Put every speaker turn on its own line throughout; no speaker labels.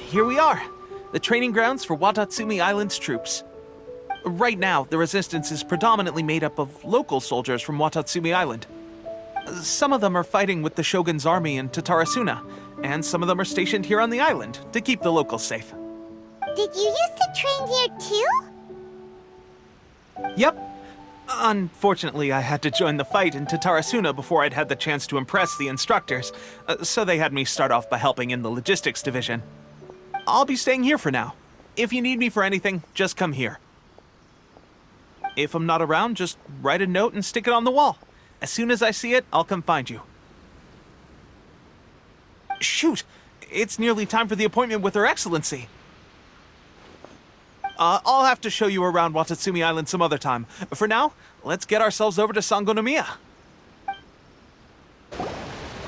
here we are, the training grounds for Watatsumi Island's troops. Right now, the resistance is predominantly made up of local soldiers from Watatsumi Island. Some of them are fighting with the Shogun's army in Tatarasuna, and some of them are stationed here on the island to keep the locals safe.
Did you used to train here too?
Yep. Unfortunately, I had to join the fight in Tatarasuna before I'd had the chance to impress the instructors, so they had me start off by helping in the logistics division. I'll be staying here for now. If you need me for anything, just come here. If I'm not around, just write a note and stick it on the wall. As soon as I see it, I'll come find you. Shoot! It's nearly time for the appointment with Her Excellency. I'll have to show you around Watatsumi Island some other time. For now, let's get ourselves over to Sangonomiya.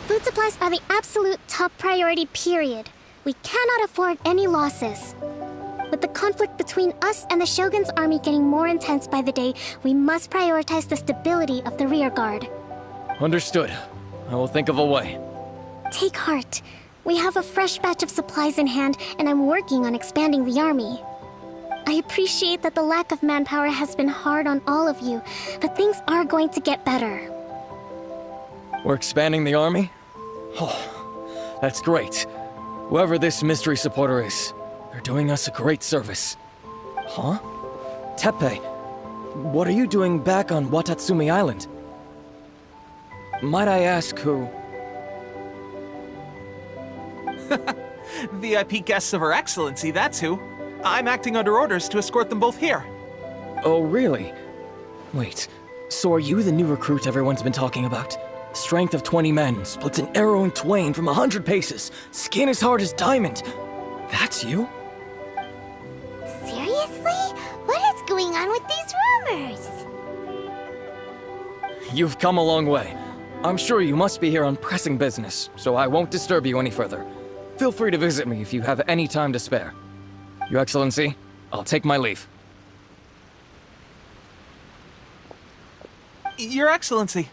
Food supplies are the absolute top priority, period. We cannot afford any losses. With the conflict between us and the Shogun's army getting more intense by the day, we must prioritize the stability of the rear guard.
Understood. I will think of a way.
Take heart. We have a fresh batch of supplies in hand, and I'm working on expanding the army. I appreciate that the lack of manpower has been hard on all of you, but things are going to get better.
We're expanding the army? Oh, that's great. Whoever this mystery supporter is, they're doing us a great service. Huh? Teppei, what are you doing back on Watatsumi Island? Might I ask who?
VIP guests of Her Excellency, that's who. I'm acting under orders to escort them both here.
Oh, really? Wait, so are you the new recruit everyone's been talking about? Strength of 20 men, splits an arrow in twain from 100 paces, skin as hard as diamond. That's you?
Seriously? What is going on with these rumors?
You've come a long way. I'm sure you must be here on pressing business, so I won't disturb you any further. Feel free to visit me if you have any time to spare. Your Excellency, I'll take my leave.
Your Excellency,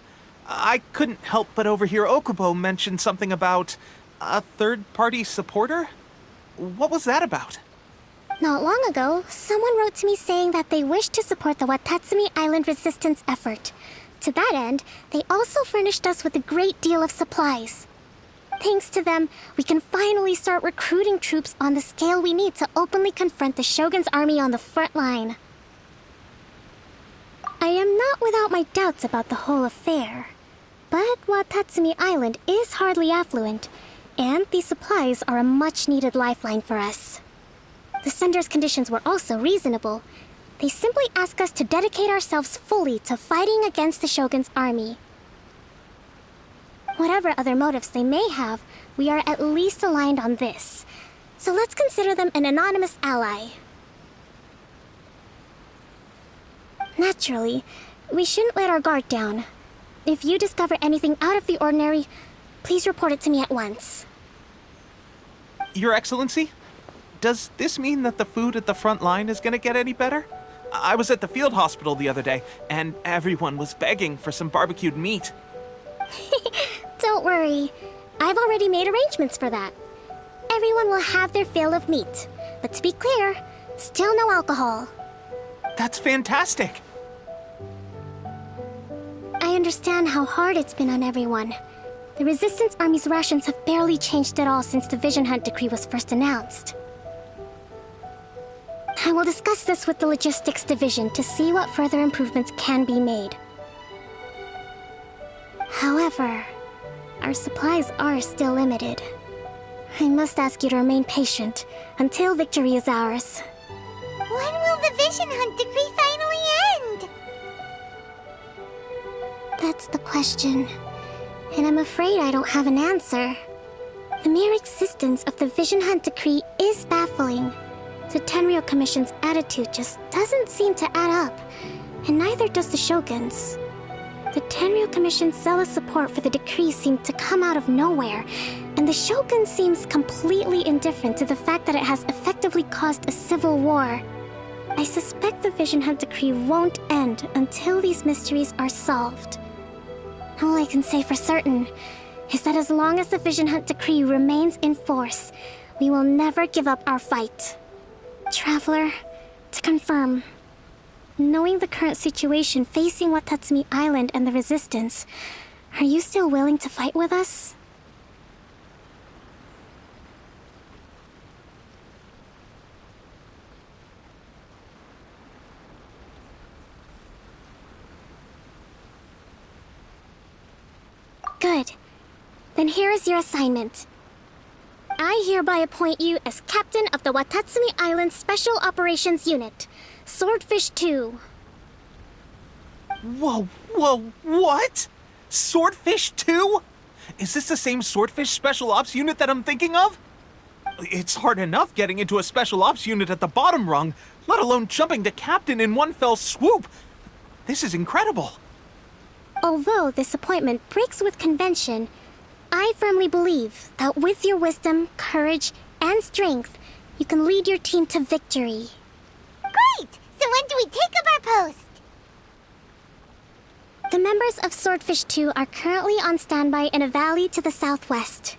I couldn't help but overhear Okubo mention something about a third-party supporter? What was that about?
Not long ago, someone wrote to me saying that they wish to support the Watatsumi Island resistance effort. To that end, they also furnished us with a great deal of supplies. Thanks to them, we can finally start recruiting troops on the scale we need to openly confront the Shogun's army on the front line. I am not without my doubts about the whole affair. But Watatsumi Island is hardly affluent, and these supplies are a much-needed lifeline for us. The sender's conditions were also reasonable. They simply ask us to dedicate ourselves fully to fighting against the Shogun's army. Whatever other motives they may have, we are at least aligned on this. So let's consider them an anonymous ally. Naturally, we shouldn't let our guard down. If you discover anything out of the ordinary, please report it to me at once.
Your Excellency, does this mean that the food at the front line is gonna get any better? I was at the field hospital the other day, and everyone was begging for some barbecued meat.
Don't worry. I've already made arrangements for that. Everyone will have their fill of meat. But to be clear, still no alcohol.
That's fantastic!
I understand how hard it's been on everyone. The Resistance Army's rations have barely changed at all since the Vision Hunt decree was first announced. I will discuss this with the Logistics Division to see what further improvements can be made. However, our supplies are still limited. I must ask you to remain patient until victory is ours. When will the Vision Hunt decree finally end? That's the question, and I'm afraid I don't have an answer. The mere existence of the Vision Hunt decree is baffling. The Tenryou Commission's attitude just doesn't seem to add up, and neither does the Shogun's. The Tenryou Commission's zealous support for the decree seemed to come out of nowhere, and the Shogun seems completely indifferent to the fact that it has effectively caused a civil war. I suspect the Vision Hunt decree won't end until these mysteries are solved. All I can say for certain is that as long as the Vision Hunt decree remains in force, We will never give up our fight. Traveler, to confirm, knowing the current situation facing Watatsumi Island and the Resistance, are you still willing to fight with us? Good. Then here is your assignment. I hereby appoint you as captain of the Watatsumi Island Special Operations Unit, Swordfish 2.
Whoa, what? Swordfish 2? Is this the same Swordfish Special Ops unit that I'm thinking of? It's hard enough getting into a Special Ops unit at the bottom rung, let alone jumping to captain in one fell swoop. This is incredible.
Although this appointment breaks with convention, I firmly believe that with your wisdom, courage, and strength, you can lead your team to victory.
Great! So when do we take up our post?
The members of Swordfish 2 are currently on standby in a valley to the southwest.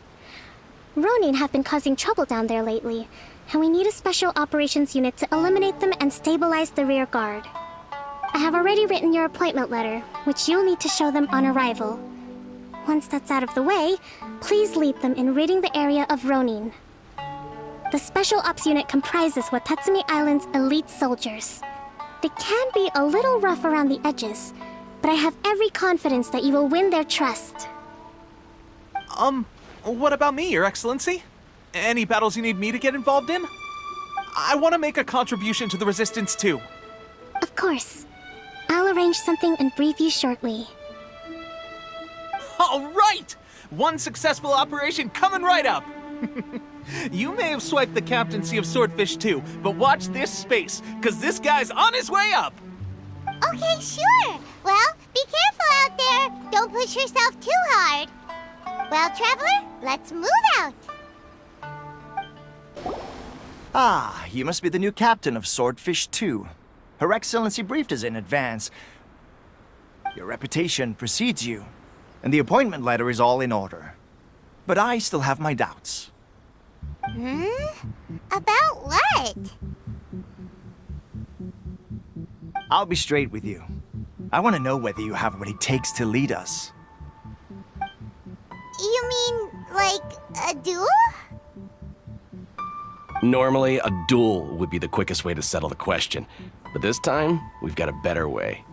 Ronin have been causing trouble down there lately, and we need a special operations unit to eliminate them and stabilize the rear guard. I have already written your appointment letter, which you'll need to show them on arrival. Once that's out of the way, please lead them in ridding the area of Ronin. The Special Ops unit comprises Watatsumi Island's elite soldiers. They can be a little rough around the edges, but I have every confidence that you will win their trust.
What about me, Your Excellency? Any battles you need me to get involved in? I want to make a contribution to the Resistance too.
Of course. I'll arrange something and brief you shortly.
All right! One successful operation coming right up! You may have swiped the captaincy of Swordfish 2, but watch this space, because this guy's on his way up!
Okay, sure. Well, be careful out there. Don't push yourself too hard. Well, Traveler, let's move out.
Ah, you must be the new captain of Swordfish 2. Her Excellency briefed us in advance. Your reputation precedes you, and the appointment letter is all in order. But I still have my doubts.
About what?
I'll be straight with you. I want to know whether you have what it takes to lead us.
You mean, like, a duel?
Normally, a duel would be the quickest way to settle the question. But this time, we've got a better way.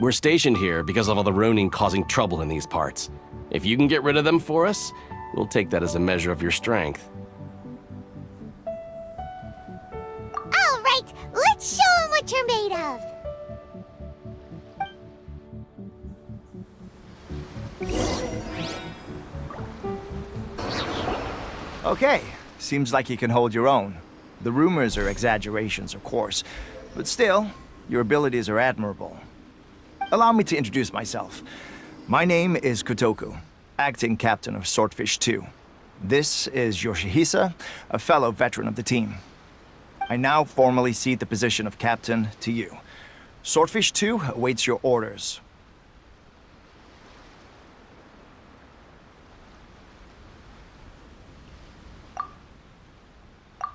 We're stationed here because of all the Ronin causing trouble in these parts. If you can get rid of them for us, we'll take that as a measure of your strength.
All right, let's show them what you're made of.
Okay, seems like you can hold your own. The rumors are exaggerations, of course, but still, your abilities are admirable. Allow me to introduce myself. My name is Kotoku, acting captain of Swordfish 2. This is Yoshihisa, a fellow veteran of the team. I now formally cede the position of captain to you. Swordfish 2 awaits your orders.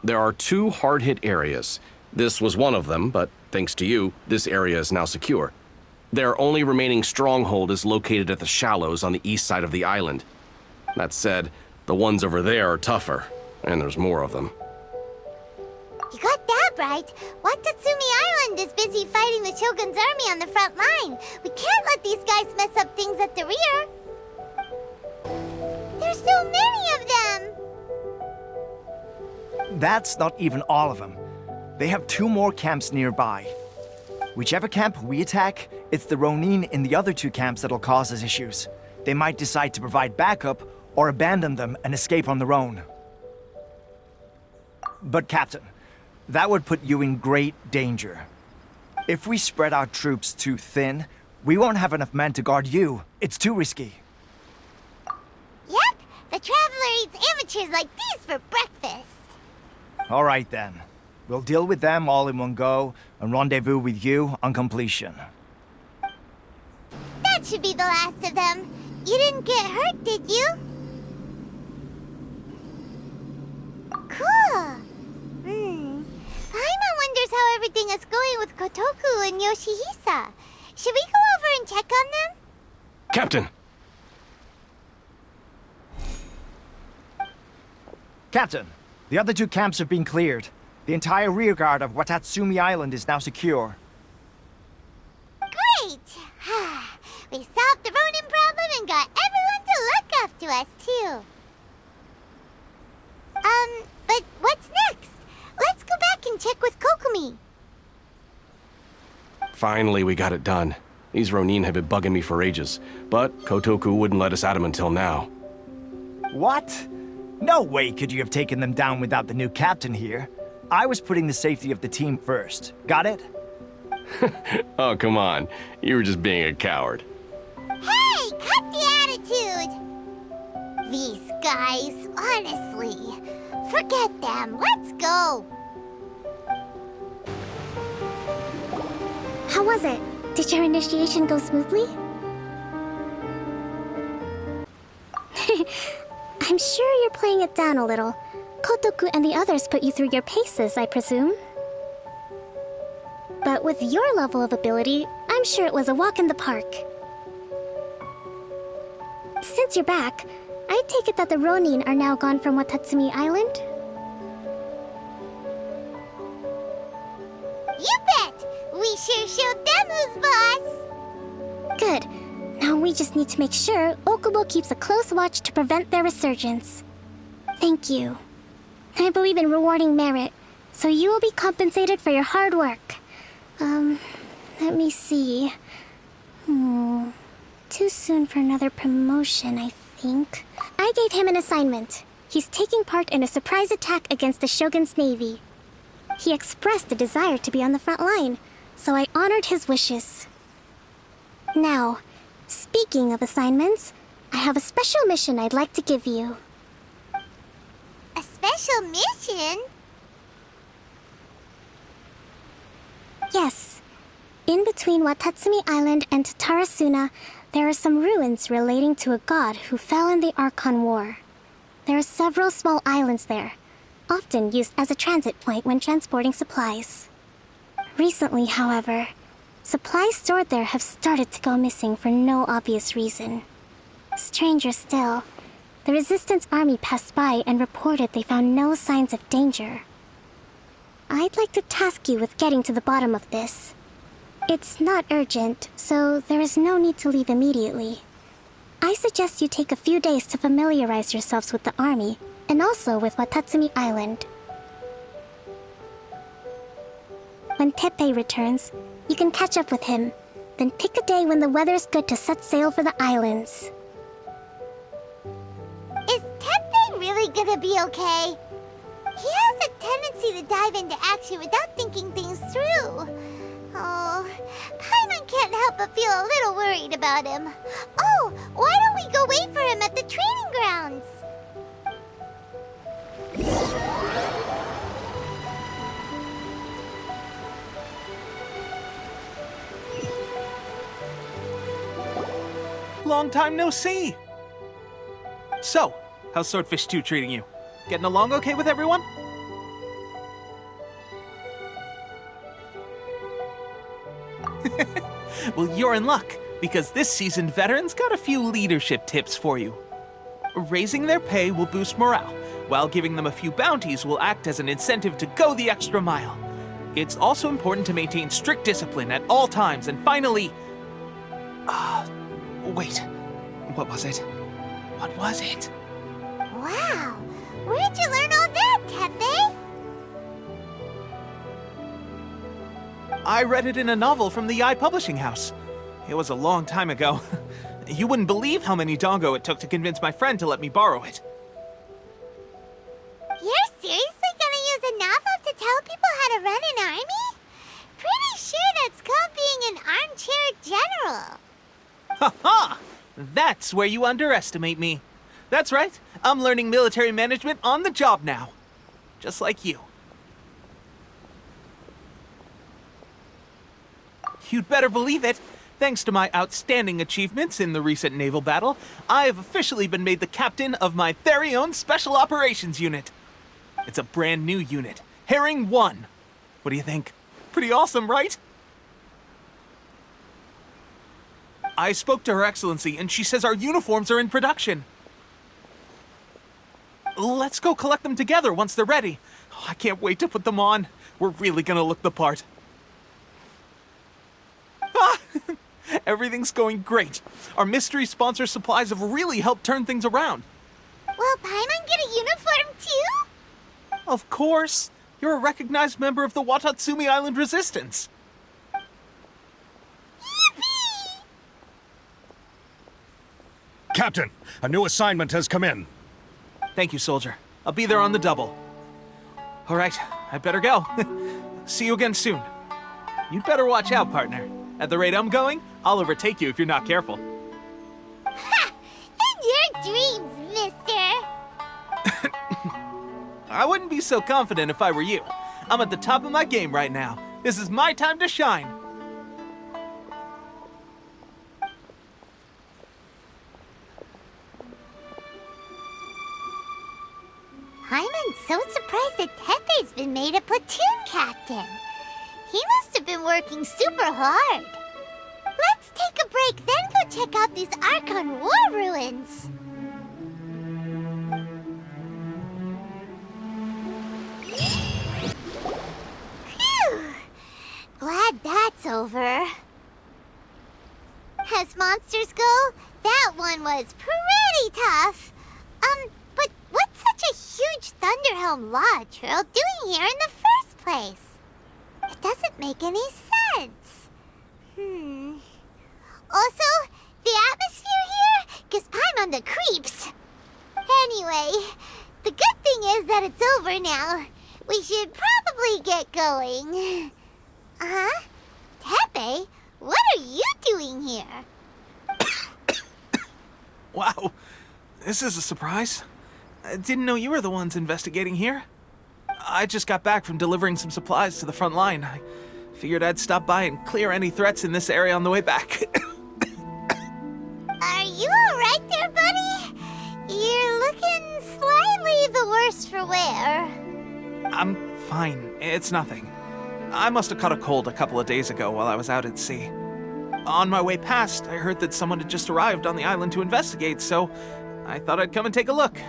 There are 2 hard-hit areas. This was one of them, but thanks to you, this area is now secure. Their only remaining stronghold is located at the shallows on the east side of the island. That said, the ones over there are tougher, and there's more of them.
You got that right. Watatsumi Island is busy fighting the Shogun's army on the front line. We can't let these guys mess up things at the rear. There's so many of them.
That's not even all of them. They have 2 more camps nearby. Whichever camp we attack, it's the Ronin in the other 2 camps that'll cause us issues. They might decide to provide backup or abandon them and escape on their own. But Captain, that would put you in great danger. If we spread our troops too thin, we won't have enough men to guard you. It's too risky.
Yep, the Traveler eats amateurs like these for breakfast.
All right then. We'll deal with them all in one go and rendezvous with you on completion.
That should be the last of them. You didn't get hurt, did you? everything is going with Kotoku and Yoshihisa. Should we go over and check on them?
Captain!
Captain, the other two camps have been cleared. The entire rearguard of Watatsumi Island is now secure.
Great! We solved the Ronin problem and got everyone to look after us, too. But what's next? Let's go back and check with Kokumi.
Finally, we got it done. These Ronin have been bugging me for ages, but Kotoku wouldn't let us at him until now.
What? No way could you have taken them down without the new captain here. I was putting the safety of the team first. Got it?
Oh, come on. You were just being a coward.
Hey, cut the attitude! These guys, honestly. Forget them. Let's go.
How was it? Did your initiation go smoothly? I'm sure you're playing it down a little. Kotoku and the others put you through your paces, I presume. But with your level of ability, I'm sure it was a walk in the park. Since you're back, I take it that the Ronin are now gone from Watatsumi Island?
You bet! We sure showed them who's boss!
Good. Now we just need to make sure Okubo keeps a close watch to prevent their resurgence. Thank you. I believe in rewarding merit, so you will be compensated for your hard work. Let me see. Too soon for another promotion, I think. I gave him an assignment. He's taking part in a surprise attack against the Shogun's navy. He expressed a desire to be on the front line, so I honored his wishes. Now, speaking of assignments, I have a special mission I'd like to give you.
A special mission?
Yes. In between Watatsumi Island and Tarasuna, there are some ruins relating to a god who fell in the Archon War. There are several small islands there, often used as a transit point when transporting supplies. Recently, however, supplies stored there have started to go missing for no obvious reason. Stranger still, the Resistance Army passed by and reported they found no signs of danger. I'd like to task you with getting to the bottom of this. It's not urgent, so there is no need to leave immediately. I suggest you take a few days to familiarize yourselves with the army, and also with Watatsumi Island. When Teppei returns, you can catch up with him, then pick a day when the weather's good to set sail for the islands.
Is Teppei really gonna be okay? He has a tendency to dive into action without thinking things through. Oh, Paimon can't help but feel a little worried about him. Oh, why don't we go wait for him at the training grounds?
Long time no see! So, how's Swordfish 2 treating you? Getting along okay with everyone? Well, you're in luck, because this seasoned veteran's got a few leadership tips for you. Raising their pay will boost morale, while giving them a few bounties will act as an incentive to go the extra mile. It's also important to maintain strict discipline at all times, and finally... wait. What was it? What was it?
Wow, where'd you learn all that, Teppei?
I read it in a novel from the Yai Publishing House. It was a long time ago. You wouldn't believe how many dongo it took to convince my friend to let me borrow it.
You're seriously gonna use a novel to tell people how to run an army? Pretty sure that's called being an armchair general.
Ha ha! That's where you underestimate me. That's right, I'm learning military management on the job now. Just like you. You'd better believe it. Thanks to my outstanding achievements in the recent naval battle, I have officially been made the captain of my very own Special Operations Unit. It's a brand new unit, Herring 1. What do you think? Pretty awesome, right? I spoke to Her Excellency, and she says our uniforms are in production. Let's go collect them together once they're ready. I can't wait to put them on. We're really gonna look the part. Ah! Everything's going great. Our mystery sponsor supplies have really helped turn things around.
Will Paimon get a uniform too?
Of course. You're a recognized member of the Watatsumi Island Resistance.
Yippee!
Captain, a new assignment has come in.
Thank you, soldier. I'll be there on the double. All right, I better go. See you again soon. You'd better watch out, partner. At the rate I'm going, I'll overtake you if you're not careful.
Ha! In your dreams, mister!
I wouldn't be so confident if I were you. I'm at the top of my game right now. This is my time to shine.
Paimon's so surprised that Tepe's been made a platoon captain. He must have been working super hard. Let's take a break, then go check out these Archon War ruins. Phew! Glad that's over. As monsters go, that one was pretty tough. But what's such a huge Thunderhelm Lodge Earl doing here in the first place? It doesn't make any sense. Also, the atmosphere here gives Paimon the creeps. Anyway, the good thing is that it's over now. We should probably get going. Huh? Tepe, what are you doing here?
Wow, this is a surprise. I didn't know you were the ones investigating here. I just got back from delivering some supplies to the front line. I figured I'd stop by and clear any threats in this area on the way back.
Are you alright there, buddy? You're looking slightly the worse for wear.
I'm fine. It's nothing. I must have caught a cold a couple of days ago while I was out at sea. On my way past, I heard that someone had just arrived on the island to investigate, so I thought I'd come and take a look.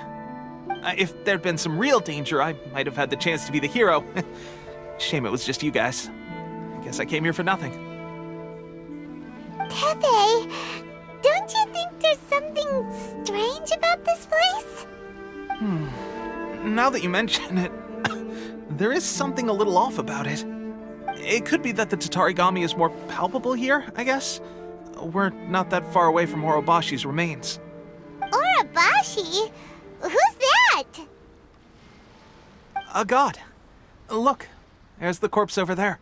If there'd been some real danger, I might have had the chance to be the hero. Shame it was just you guys. I guess I came here for nothing.
Tepe, don't you think there's something strange about this place?
Now that you mention it, there is something a little off about it. It could be that the Tatarigami is more palpable here, I guess. We're not that far away from Orobashi's remains.
Orobashi? Who's that?
A god. Look, there's the corpse over there.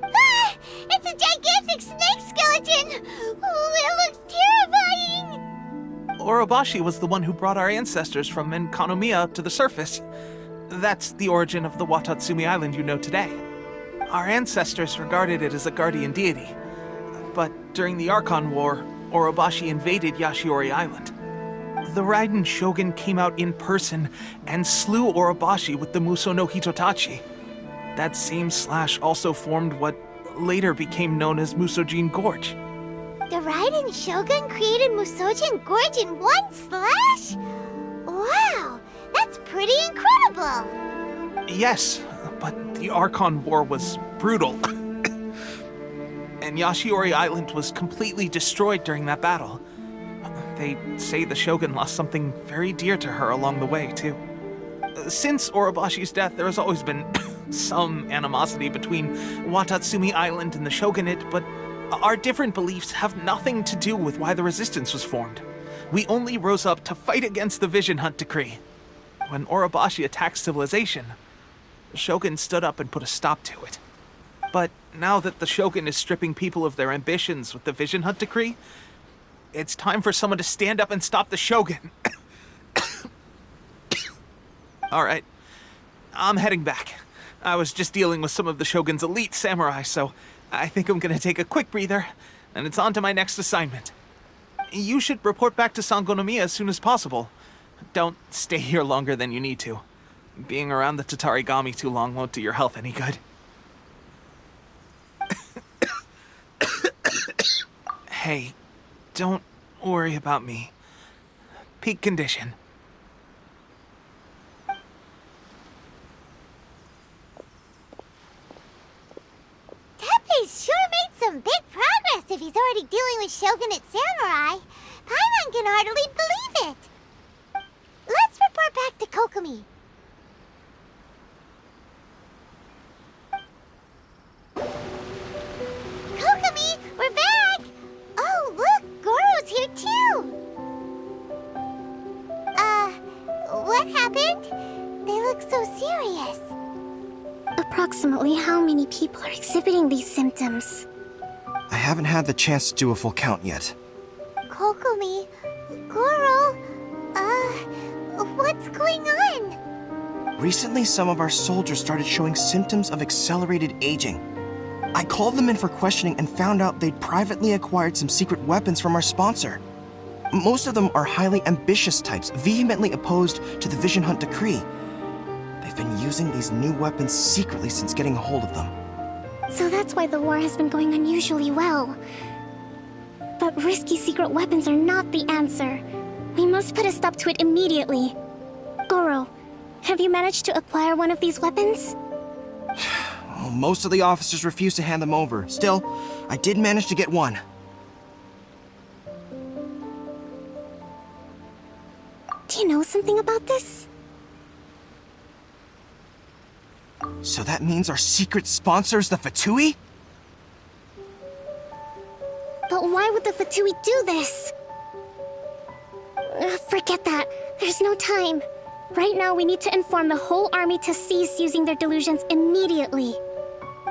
Ah! It's a gigantic snake skeleton! Oh, it looks terrifying!
Orobashi was the one who brought our ancestors from Enkanomiya up to the surface. That's the origin of the Watatsumi Island you know today. Our ancestors regarded it as a guardian deity. But during the Archon War, Orobashi invaded Yashiori Island. The Raiden Shogun came out in person and slew Orobashi with the Muso no Hitotachi. That same slash also formed what later became known as Musojin Gorge.
The Raiden Shogun created Musojin Gorge in one slash? Wow, that's pretty incredible!
Yes, but the Archon War was brutal. And Yashiori Island was completely destroyed during that battle. They say the Shogun lost something very dear to her along the way, too. Since Orobashi's death, there has always been some animosity between Watatsumi Island and the Shogunate, but our different beliefs have nothing to do with why the resistance was formed. We only rose up to fight against the Vision Hunt Decree. When Orobashi attacked civilization, the Shogun stood up and put a stop to it. But now that the Shogun is stripping people of their ambitions with the Vision Hunt Decree, it's time for someone to stand up and stop the Shogun. All right, I'm heading back. I was just dealing with some of the Shogun's elite samurai, so I think I'm gonna take a quick breather, and it's on to my next assignment. You should report back to Sangonomiya as soon as possible. Don't stay here longer than you need to. being around the Tatarigami too long won't do your health any good. Hey, don't worry about me. Peak condition.
Teppei's sure made some big progress if he's already dealing with Shogunate samurai. Paimon can hardly believe it. Let's report back to Kokomi. Kokomi, we're back! Oh, look, Goro's here too! What happened? They look so serious.
Approximately how many people are exhibiting these symptoms?
I haven't had the chance to do a full count yet.
Kokomi, Goro, what's going on?
Recently, some of our soldiers started showing symptoms of accelerated aging. I called them in for questioning and found out they'd privately acquired some secret weapons from our sponsor. Most of them are highly ambitious types, vehemently opposed to the Vision Hunt decree. They've been using these new weapons secretly since getting a hold of them.
So that's why the war has been going unusually well. But risky secret weapons are not the answer. We must put a stop to it immediately. Goro, have you managed to acquire one of these weapons?
Well, most of the officers refused to hand them over. Still, I did manage to get one.
Do you know something about this?
So that means our secret sponsor is the Fatui?
But why would the Fatui do this? Forget that. There's no time. Right now, we need to inform the whole army to cease using their delusions immediately.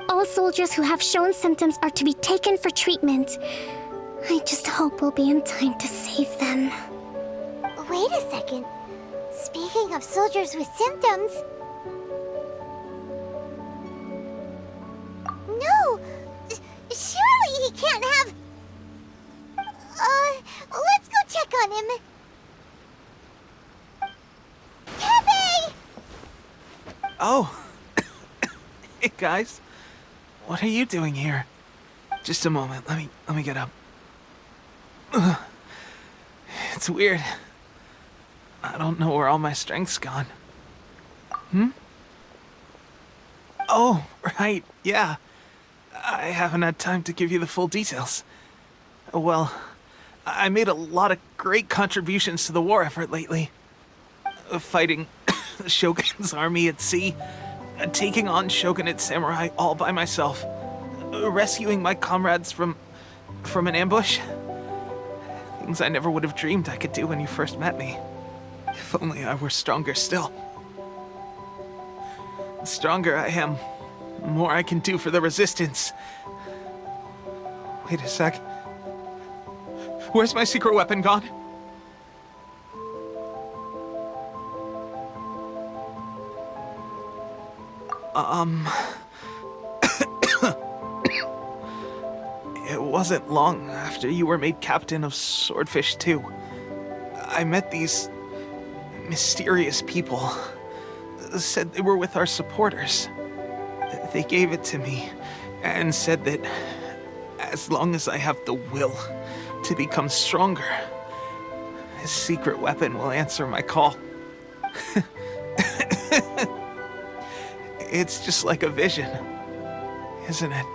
All soldiers who have shown symptoms are to be taken for treatment. I just hope we'll be in time to save them.
Wait a second. Speaking of soldiers with symptoms... No! Surely he can't have... let's go check on him. Teppei!
Oh. Hey, guys. What are you doing here? Just a moment. Let me get up. Ugh. It's weird. I don't know where all my strength's gone. Oh, right. Yeah. I haven't had time to give you the full details. Well, I made a lot of great contributions to the war effort lately. Fighting the Shogun's army at sea, taking on Shogunate samurai all by myself, rescuing my comrades from an ambush. Things I never would have dreamed I could do when you first met me. If only I were stronger still. The stronger I am, the more I can do for the Resistance. Wait a sec. Where's my secret weapon gone? It wasn't long after you were made captain of Swordfish 2. I met these mysterious people. Said they were with our supporters. They gave it to me and said that as long as I have the will to become stronger, this secret weapon will answer my call. It's just like a vision, isn't it?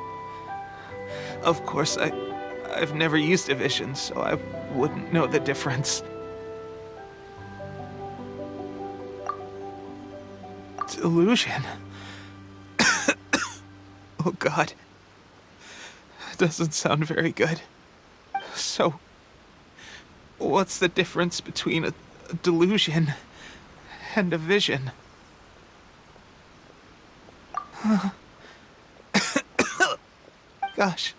Of course, I've never used a vision, so I wouldn't know the difference. Delusion. Oh God. Doesn't sound very good. So, what's the difference between a delusion and a vision? Gosh.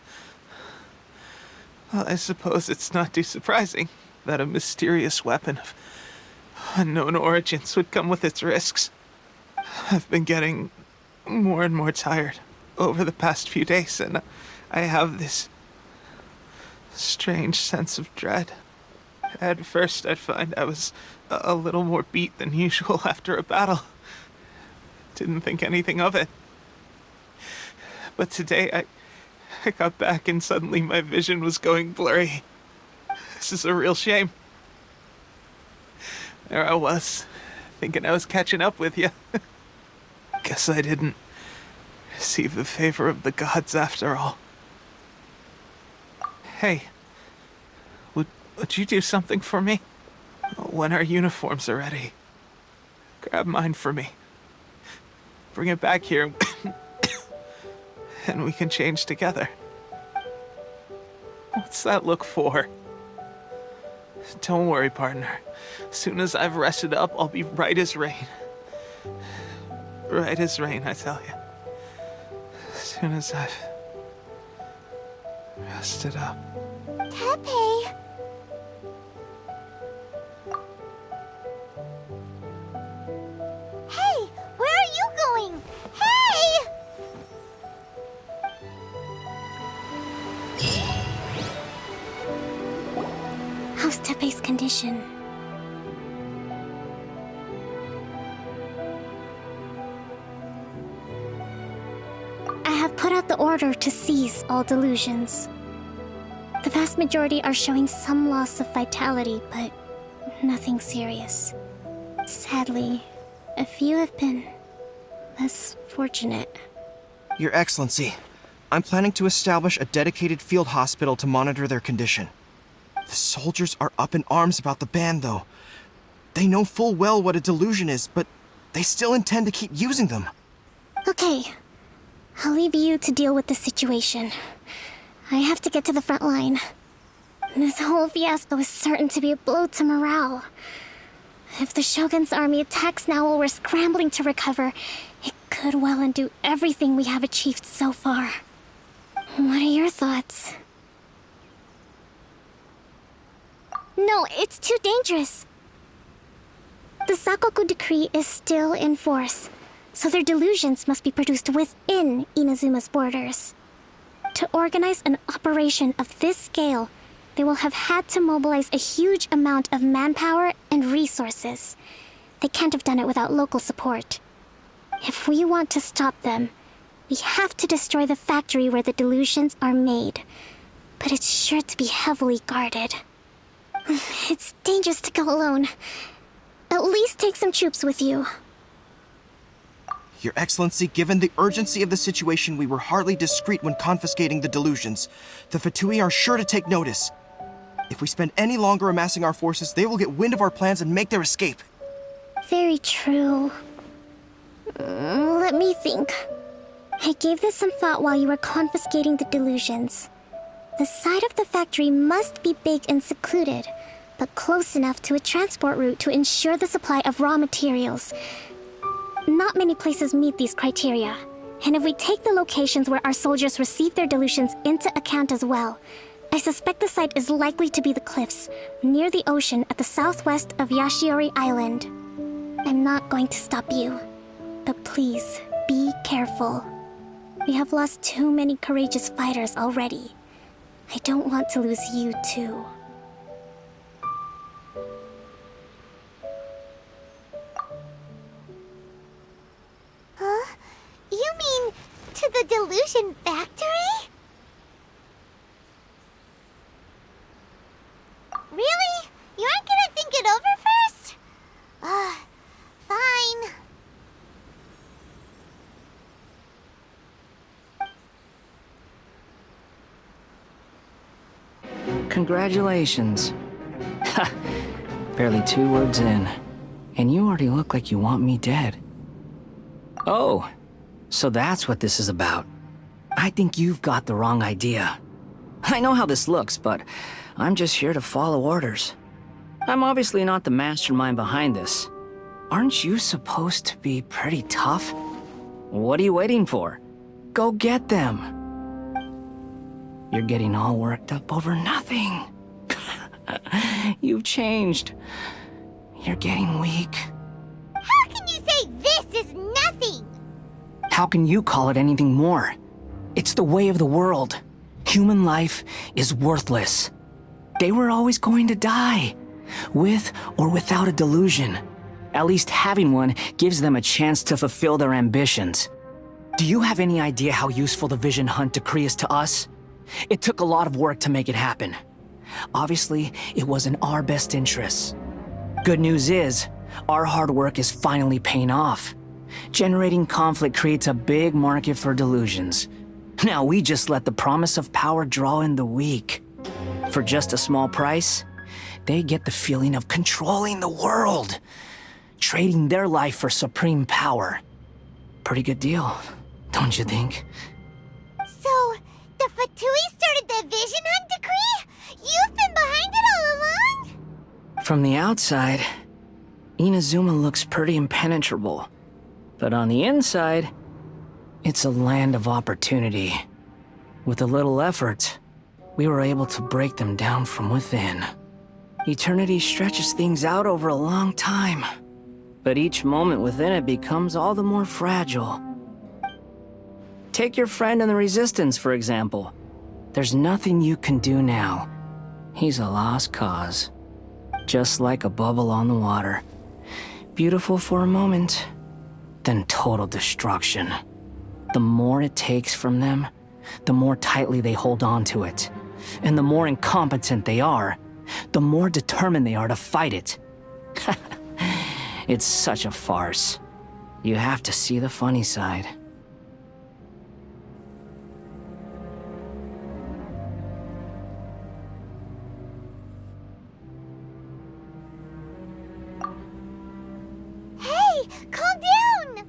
Well, I suppose it's not too surprising that a mysterious weapon of unknown origins would come with its risks. I've been getting more and more tired over the past few days, and I have this strange sense of dread. At first, I'd find I was a little more beat than usual after a battle. didn't think anything of it. But today, I got back and suddenly my vision was going blurry. This is a real shame. There I was, thinking I was catching up with you. Guess I didn't receive the favor of the gods after all. Hey, would you do something for me? When our uniforms are ready, grab mine for me. Bring it back here, and we can change together. What's that look for? Don't worry, partner. As soon as I've rested up, I'll be right as rain. Right as rain, I tell you. As soon as I've rested up.
Tepe! Hey! Where are you going? Hey!
How's Tepe's condition? I have put out the order to seize all delusions. The vast majority are showing some loss of vitality, but nothing serious. Sadly, a few have been less fortunate.
Your Excellency, I'm planning to establish a dedicated field hospital to monitor their condition. The soldiers are up in arms about the ban, though. They know full well what a delusion is, but they still intend to keep using them.
Okay, I'll leave you to deal with the situation. I have to get to the front line. This whole fiasco is certain to be a blow to morale. If the Shogun's army attacks now while we're scrambling to recover, it could well undo everything we have achieved so far. What are your thoughts? No, it's too dangerous. The Sakoku decree is still in force, so their delusions must be produced within Inazuma's borders. To organize an operation of this scale, they will have had to mobilize a huge amount of manpower and resources. They can't have done it without local support. If we want to stop them, we have to destroy the factory where the delusions are made. But it's sure to be heavily guarded. It's dangerous to go alone. At least take some troops with you.
Your Excellency, given the urgency of the situation, we were hardly discreet when confiscating the delusions. The Fatui are sure to take notice. If we spend any longer amassing our forces, they will get wind of our plans and make their escape.
Very true. Let me think. I gave this some thought while you were confiscating the delusions. The side of the factory must be big and secluded, but close enough to a transport route to ensure the supply of raw materials. Not many places meet these criteria, and if we take the locations where our soldiers receive their delusions into account as well, I suspect the site is likely to be the cliffs, near the ocean at the southwest of Yashiori Island. I'm not going to stop you, but please, be careful. We have lost too many courageous fighters already. I don't want to lose you too.
Huh? You mean to the delusion factory? Really? You aren't gonna think it over first? Fine.
Congratulations. Ha! Barely 2 words in, and you already look like you want me dead. Oh, so that's what this is about. I think you've got the wrong idea. I know how this looks, but I'm just here to follow orders. I'm obviously not the mastermind behind this. Aren't you supposed to be pretty tough? What are you waiting for? Go get them. You're getting all worked up over nothing. You've changed. You're getting weak.
How can you say this is nothing?
How can you call it anything more? It's the way of the world. Human life is worthless. They were always going to die, with or without a delusion. At least having one gives them a chance to fulfill their ambitions. Do you have any idea how useful the Vision Hunt decree is to us? It took a lot of work to make it happen. Obviously, it was in our best interests. Good news is, our hard work is finally paying off. Generating conflict creates a big market for delusions. Now we just let the promise of power draw in the weak. For just a small price, they get the feeling of controlling the world, trading their life for supreme power. Pretty good deal, don't you think?
So, the Fatui started the Vision Hunt decree? You've been behind it all along?
From the outside, Inazuma looks pretty impenetrable. But on the inside, it's a land of opportunity. With a little effort, we were able to break them down from within. Eternity stretches things out over a long time, but each moment within it becomes all the more fragile. Take your friend in the Resistance, for example. There's nothing you can do now. He's a lost cause. Just like a bubble on the water. Beautiful for a moment, then total destruction. The more it takes from them, the more tightly they hold on to it. And the more incompetent they are, the more determined they are to fight it. It's such a farce. You have to see the funny side.
Hey, calm down!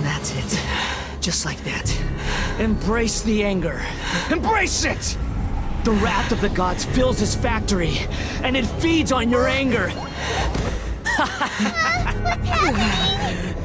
That's it. Just like that. Embrace the anger. Embrace it! The wrath of the gods fills this factory, and it feeds on your anger.
What's happening?